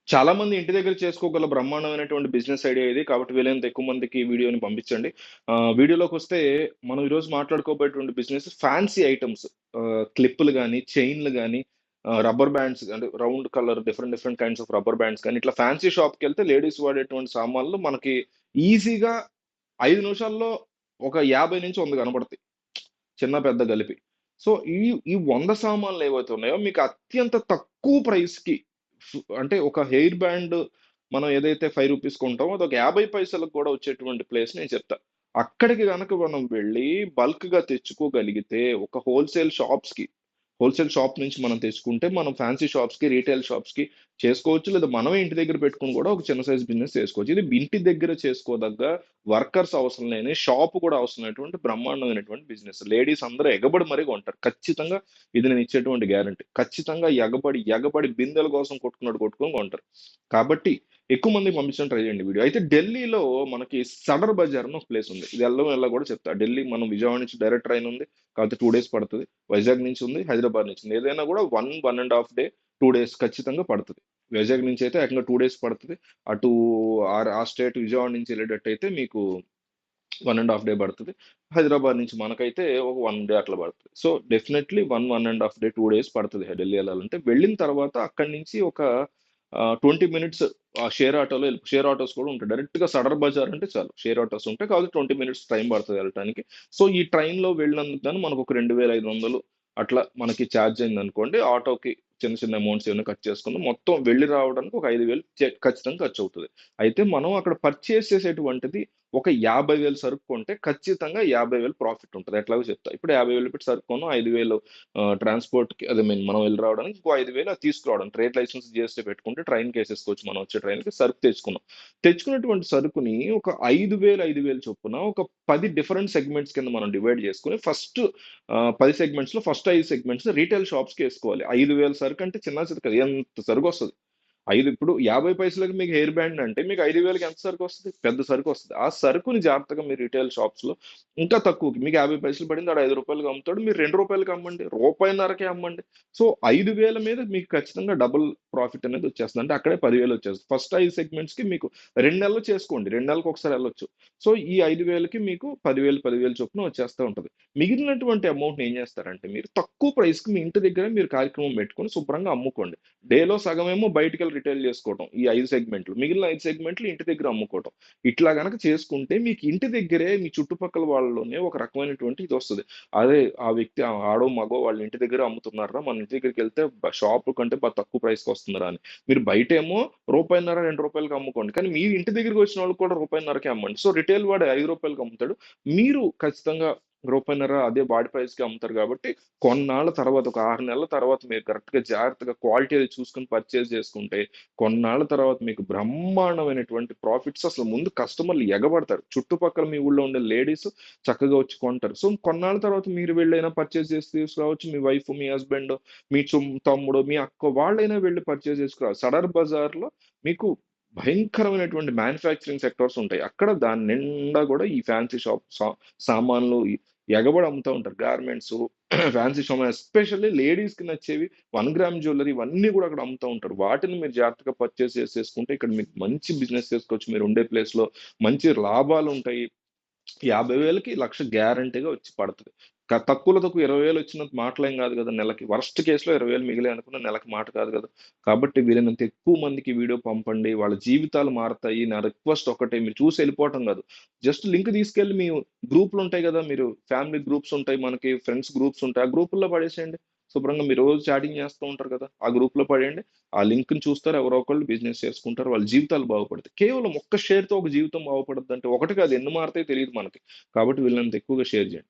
చాలా మంది ఇంటి దగ్గర చేసుకోగల బ్రహ్మాండమైనటువంటి బిజినెస్ ఐడియా ఇది. కాబట్టి వీలైనంత ఎక్కువ మందికి ఈ వీడియోని పంపించండి. వీడియోలోకొస్తే మనం ఈరోజు మాట్లాడుకోబోయేటువంటి బిజినెస్ ఫ్యాన్సీ ఐటెమ్స్, క్లిప్పులు గాని, చైన్‌లు గాని, రబ్బర్ బ్యాండ్స్ అంటే round colour different different kinds of rubber bands కానీ, ఇట్లా ఫ్యాన్సీ షాప్‌కెళ్తే లేడీస్ వాడేటువంటి సామాన్లు మనకి ఈజీగా 5 నిమిషాల్లో ఒక 50-100 కనపడతాయి. చిన్న, పెద్ద కలిపి. సో, ఈ 100 సామాన్లు ఏవైతే ఉన్నాయో మీకు అత్యంత తక్కువ ప్రైస్‌కి అంటే ఒక హెయిర్ బ్యాండ్ మనం ఏదైతే రూ. 5 కొంటామో అదొక 50 పైసలకు కూడా వచ్చేటువంటి ప్లేస్ నేను చెప్తా. అక్కడికి గనక మనం వెళ్లి బల్క్‌గా తెచ్చుకోగలిగితే ఒక హోల్‌సేల్ షాప్ నుంచి మనం తెచ్చుకుంటే మనం ఫ్యాన్సీ షాప్స్‌కి, రిటైల్ షాప్స్‌కి చేసుకోవచ్చు. లేదా మనమే ఇంటి దగ్గర పెట్టుకొని కూడా ఒక చిన్న సైజ్ బిజినెస్ చేసుకోవచ్చు. ఇది ఇంటి దగ్గర చేసుకోదగ్గ వర్కర్స్ అవసరం లేని, షాప్ కూడా అవసరం లేనటువంటి బ్రహ్మాండమైనటువంటి బిజినెస్. లేడీస్ అందరూ ఎగబడి మరీ కొంటారు. ఖచ్చితంగా ఇది నేను ఇచ్చేటువంటి గ్యారంటీ. ఖచ్చితంగా ఎగబడి బిందెల కోసం కొట్టుకొని కొంటారు. కాబట్టి ఎక్కువ మందికి పంపించడానికి ట్రై చేయండి వీడియో. అయితే ఢిల్లీలో మనకి సదర్ బజార్ అని ఒక ప్లేస్ ఉంది. ఇది ఎళ్ళడం కూడా చెప్తా. ఢిల్లీ మనం విజయవాడ నుంచి డైరెక్ట్ ట్రైన్ ఉంది. కాకపోతే 2 డేస్ పడతది. వైజాగ్ నుంచి ఉంది, హైదరాబాద్ నుంచి ఉంది. ఏదైనా కూడా 1 ½ డే, 2 డేస్ ఖచ్చితంగా పడతది. వైజాగ్ నుంచి అయితే ఏకంగా 2 డేస్ పడతది. అటు ఆ స్టేట్ విజయవాడ నుంచి ఎళ్ళేటట్టయితే మీకు 1 ½ డే పడతది. హైదరాబాద్ నుంచి మనకైతే ఒక 1 డే అట్లా పడతది. సో, డెఫినైట్‌లీ 1 ½ డే, 2 డేస్ పడతది ఢిల్లీ ఎళ్ళాలంటే. వెళ్ళిన తర్వాత అక్కడి నుంచి ఒక 20 మినిట్స్ షేర్ ఆటోస్ కూడా ఉంటాయి. డైరెక్ట్‌గా సదర్ బజార్ అంటే చాలు. షేర్ ఆటోస్ ఉంటాయి. కాకపోతే 20 మినిట్స్ టైం పడతది ఎళ్ళటానికి. సో, ఈ ట్రైన్‌లో వెళ్ళినందుకు గాను మనకొక 2500 అట్లా మనకి చార్జ్ అయిందనుకోండి. ఆటోకి చిన్న చిన్న అమౌంట్స్ ఏమైనా కట్ చేసుకుందాం. మొత్తం వెళ్ళి రావడానికి ఒక 5000 ఖచ్చితంగా ఖర్చవుతది. అయితే మనం అక్కడ పర్చేస్ చేసేటువంటిది ఒక 50,000 సరుకు కొంటే ఖచ్చితంగా 50,000 ప్రాఫిట్ ఉంటది. ఎట్లాగో చెప్తా. ఇప్పుడు 50,000 పెట్టి సరుకు కొన్నాం. 5,000 ట్రాన్స్‌పోర్ట్‌కి మనం వెళ్లి రావడానికి ఇంకో 5,000 అది తీసుకురావడం. ట్రేడ్ లైసెన్స్, జీఎస్టీ పెట్టుకుంటే ట్రైన్‌కేసేసుకోవచ్చు మనం వచ్చే ట్రైన్‌కి. సరుకు తెచ్చుకున్నాం. తెచ్చుకున్నటువంటి సరుకుని ఒక 5,000 చొప్పున ఒక 10 డిఫరెంట్ సెగ్మెంట్స్ కింద మనం డివైడ్ చేసుకొని 10 సెగ్మెంట్స్‌లో ఫస్ట్ 5 సెగ్మెంట్స్ రిటైల్ షాప్స్‌కేసుకోవాలి. 5,000 సరుకంటే చిన్న సరుకు కాదు. ఎంత సరుకొస్తది. ఇప్పుడు 50 పైసలకి మీకు హెయిర్ బ్యాండ్ అంటే మీకు 5,000కి ఎంత సరుకొస్తది? పెద్ద సరుకొస్తది. ఆ సరుకుని జాగ్రత్తగా మీరు రిటైల్ షాప్స్‌లో ఇంకా తక్కువకి మీకు 50 పైసలు పడింది ఆడు రూ. 5కి అమ్ముతాడు. మీరు రూ. 2కి అమ్మండి. రూపాయన్నరకే అమ్మండి. సో, 5,000 మీద మీకు ఖచ్చితంగా డబుల్ ప్రాఫిట్ అనేది వచ్చేస్తది. అంటే అక్కడే 10,000 వచ్చేస్తది. ఫస్ట్ 5 సెగ్మెంట్స్‌కి మీకు 2 నెలలు చేసుకోండి. 2 నెలలకు ఒకసారి ఎళ్ళొచ్చు. సో, ఈ 5,000కి మీకు 10,000 చొప్పున వచ్చేస్తా ఉంటది. మిగిలినటువంటి అమౌంట్‌ని ఏం చేస్తారంటే మీరు తక్కువ ప్రైస్‌కి మీ ఇంటి దగ్గరే మీరు కార్యక్రమం పెట్టుకొని శుభ్రంగా అమ్ముకోండి. డేలో సగమేమో బయటికెళ్ళి రిటైల్ చేసుకోవటం. ఈ 5 సెగ్మెంట్‌లు. మిగిలిన 5 సెగ్మెంట్‌లు ఇంటి దగ్గర అమ్ముకోవటం. ఇట్లా గనక చేసుకుంటే మీకు ఇంటి దగ్గరే మీ చుట్టుపక్కల వాళ్ళలోనే ఒక రకమైనటువంటి ఇదొస్తది. అరే! ఆ వ్యక్తి ఆడో, మగో వాళ్ళ ఇంటి దగ్గరే అమ్ముతున్నారురా! మన ఇంటి దగ్గరికెళ్తే షాపు కంటే తక్కువ ప్రైస్‌కొస్తుందిరా అని. మీరు బయటేమో రూపాయన్నర, రూ. 2కి అమ్ముకోండి. కానీ మీ ఇంటి దగ్గరికి వచ్చిన వాళ్ళకి కూడా రూపాయన్నరకే అమ్మండి. సో, రిటైల్ వాడు రూ. 5కి అమ్ముతాడు. మీరు ఖచ్చితంగా రూపాయన్నర అదే వాడి ప్రైస్‌కి అమ్ముతారు కాబట్టి కొన్నాళ్ళ తర్వాత ఒక 6 నెలల తర్వాత మీరు కరెక్ట్‌గా జాగ్రత్తగా క్వాలిటీ అది చూసుకొని పర్చేజ్ చేసుకుంటే, కొన్నాళ్ళ తర్వాత మీకు బ్రహ్మాండమైనటువంటి ప్రాఫిట్స్ అసలు ముందు కస్టమర్‌లు ఎగబడతారు. చుట్టుపక్కల మీ ఊళ్ళో ఉండే లేడీస్ చక్కగా వచ్చి కొంటారు. సో, కొన్నాళ్ళ తర్వాత మీరు వెళ్ళైనా పర్చేజ్ చేసి తీసుకురావచ్చు. మీ వైఫ్, మీ హస్బెండ్, మీ తమ్ముడు, మీ అక్క వాళ్ళైనా వెళ్లి పర్చేజ్ చేసుకురావచ్చు. సదర్ బజార్‌లో మీకు భయంకరమైనటువంటి మ్యానుఫ్యాక్చరింగ్ సెక్టార్స్ ఉంటాయి. అక్కడ దాని నిండా గూడా ఈ ఫ్యాన్సీ సామాన్లు ఎగబడి అమ్ముతా ఉంటారు. గార్మెంట్సు, ఫ్యాన్సీ సామాన్ ఎస్పెషల్లీ లేడీస్‌కి నచ్చేవి 1 గ్రామ్ జ్యువెల్లరీ ఇవన్నీ గూడా అక్కడ అమ్ముతా ఉంటారు. వాటిని మీరు జాగ్రత్తగా పర్చేజ్ చేసేసుకుంటే ఇక్కడ మీకు మంచి బిజినెస్ చేసుకోవచ్చు. మీరు ఉండే ప్లేస్‌లో మంచి లాభాలుంటాయి. 50,000కి 1,00,000 గ్యారంటీగా వచ్చి పడతది. తక్కువలో తక్కువ 20,000 వచ్చినంత మాటలేం గాదు గదా! నెలకి. వరస్ట్ కేస్‌లో 20,000 మిగిలాయనుకున్న నెలకి మాట కాదు గదా! కాబట్టి వీలైనంత ఎక్కువ మందికి వీడియో పంపండి. వాళ్ళ జీవితాలు మారతాయి. నా రిక్వెస్ట్ ఒకటే మీరు చూసి ఎళ్ళిపోవటం గాదు. జస్ట్ లింక్ తీసుకెళ్ళి మీ గ్రూప్‌లుంటాయి గదా! మీరు ఫ్యామిలీ గ్రూప్స్ ఉంటాయి. మనకి ఫ్రెండ్స్ గ్రూప్స్ ఉంటాయి. ఆ గ్రూపుల్లో పడేసేయండి. శుభ్రంగా మీరు రోజు చాటింగ్ చేస్తూ ఉంటారు కదా! ఆ గ్రూప్‌లో పడేయండి. ఆ లింక్‌ని చూస్తారు. ఎవరో ఒకళ్ళు బిజినెస్ చేసుకుంటారు. వాళ్ళ జీవితాలు బాగుపడతాయి. కేవలం ఒక్క షేర్‌తో ఒక జీవితం బాగుపడద్దంటే ఒకటి కాదు ఎన్ని మారతాయో తెలీదు మనకి. కాబట్టి వీళ్ళంత ఎక్కువగా షేర్ చేయండి.